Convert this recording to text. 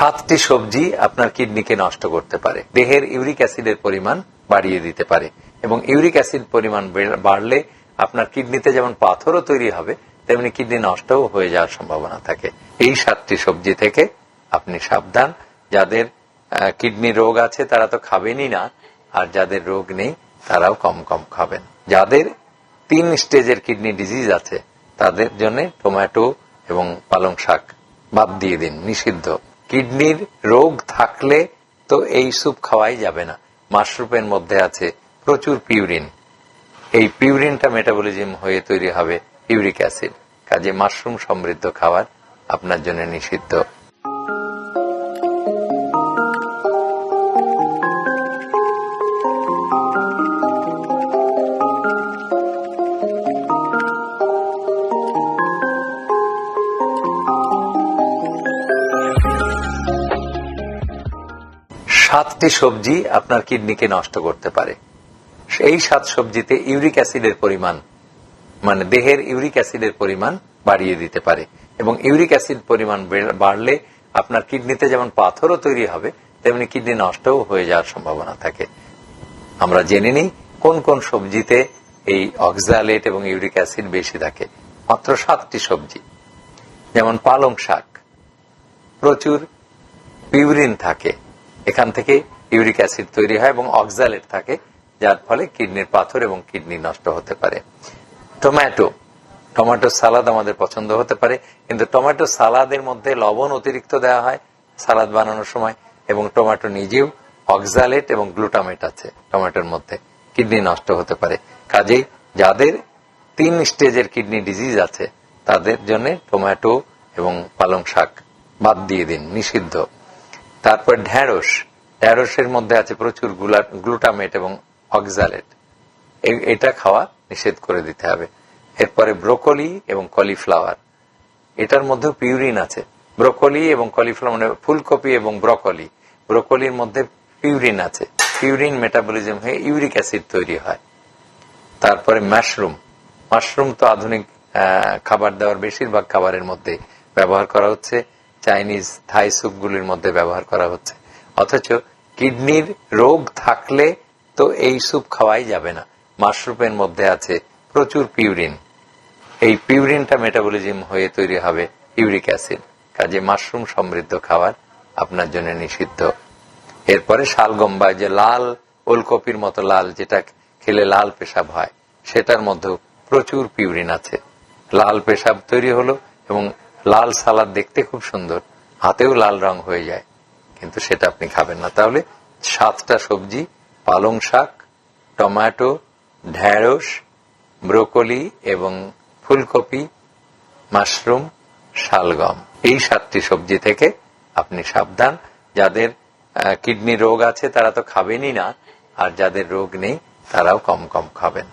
7টি সবজি আপনার কিডনিকে নষ্ট করতে পারে, দেহের ইউরিক অ্যাসিডের পরিমাণ বাড়িয়ে দিতে পারে এবং ইউরিক অ্যাসিড পরিমাণ বাড়লে আপনার কিডনিতে যেমন পাথরও তৈরি হবে তেমনি কিডনি নষ্টও হয়ে যাওয়ার সম্ভাবনা থাকে। এই 7টি সবজি থেকে আপনি সাবধান। যাদের কিডনি রোগ আছে তারা তো খাবেনই না, আর যাদের রোগ নেই তারাও কম কম খাবেন। যাদের 3 স্টেজের কিডনি ডিজিজ আছে তাদের জন্য টমেটো এবং পালং শাক বাদ দিয়ে দিন, নিষিদ্ধ। কিডনির রোগ থাকলে তো এই স্যুপ খাওয়াই যাবে না। মাশরুমের মধ্যে আছে প্রচুর পিউরিন, এই পিউরিনটা মেটাবলিজম হয়ে তৈরি হবে ইউরিক অ্যাসিড, কাজে মাশরুম সমৃদ্ধ খাবার আপনার জন্য নিষিদ্ধ। সাতটি সবজি আপনার কিডনিকে নষ্ট করতে পারে। এই 7 সবজিতে ইউরিক অ্যাসিডের পরিমাণ মানে দেহের ইউরিক অ্যাসিডের পরিমাণ বাড়িয়ে দিতে পারে এবং ইউরিক অ্যাসিড পরিমাণ বাড়লে আপনার কিডনিতে যেমন পাথরও তৈরি হবে তেমনি কিডনি নষ্টও হয়ে যাওয়ার সম্ভাবনা থাকে। আমরা জেনে নিই কোন কোন সবজিতে এই অক্সালেট এবং ইউরিক অ্যাসিড বেশি থাকে। মাত্র 7টি সবজি, যেমন পালং শাক, প্রচুর পিউরিন থাকে, এখান থেকে ইউরিক অ্যাসিড তৈরি হয় এবং অক্সালেট থাকে, যার ফলে কিডনির পাথর এবং কিডনি নষ্ট হতে পারে। টমেটো সালাদ আমাদের পছন্দ হতে পারে, কিন্তু টমেটো সালাদের মধ্যে লবণ অতিরিক্ত দেওয়া হয় সালাদ বানানোর সময়, এবং টমেটো নিজেও অক্সালেট এবং গ্লুটামেট আছে টমেটোর মধ্যে, কিডনি নষ্ট হতে পারে। কাজেই যাদের 3 স্টেজের কিডনি ডিজিজ আছে তাদের জন্য টমেটো এবং পালং শাক বাদ দিয়ে দিন, নিষিদ্ধ। তারপর ঢেঁড়সের মধ্যে আছে প্রচুর গ্লুটামেট এবং অক্সালেট, এটা খাওয়া নিষেধ করে দিতে হবে। এরপরে ব্রোকলি এবং কলিফ্লাওয়ার, এটার মধ্যে পিউরিন আছে। ব্রোকলি এবং কলিফ্লাওয়ার মানে ফুলকপি এবং ব্রোকলির মধ্যে পিউরিন আছে, পিউরিন মেটাবলিজম হয়ে ইউরিক অ্যাসিড তৈরি হয়। তারপরে মাশরুম তো আধুনিক খাবার দাবার বেশিরভাগ খাবারের মধ্যে ব্যবহার করা হচ্ছে, চাইনিজ থাই স্যুপগুলির মধ্যে ব্যবহার করা হচ্ছে, অথচ কিডনির রোগ থাকলে তো এই স্যুপ খাওয়াই যাবে না। মাশরুমের মধ্যে আছে প্রচুর পিউরিন, এই পিউরিনটা মেটাবলিজম হয়ে তৈরি হবে ইউরিক অ্যাসিড, কাজে মাশরুম সমৃদ্ধ খাবার আপনার জন্য নিষিদ্ধ। এরপরে শালগম বা যে লাল ওলকপির মতো লাল, যেটা খেলে লাল পেশাব হয়, সেটার মধ্যেও প্রচুর পিউরিন আছে। লাল পেশাব তৈরি হলো এবং লাল সালাদ দেখতে খুব সুন্দর, হাতেও লাল রং হয়ে যায়, কিন্তু সেটা আপনি খাবেন না। তাহলে 7টা সবজি, পালং শাক, টমেটো, ঢেঁড়স, ব্রোকলি এবং ফুলকপি, মাশরুম, শালগম, এই 7টি সবজি থেকে আপনি সাবধান। যাদের কিডনি রোগ আছে তারা তো খাবেনই না, আর যাদের রোগ নেই তারাও কম কম খাবেন।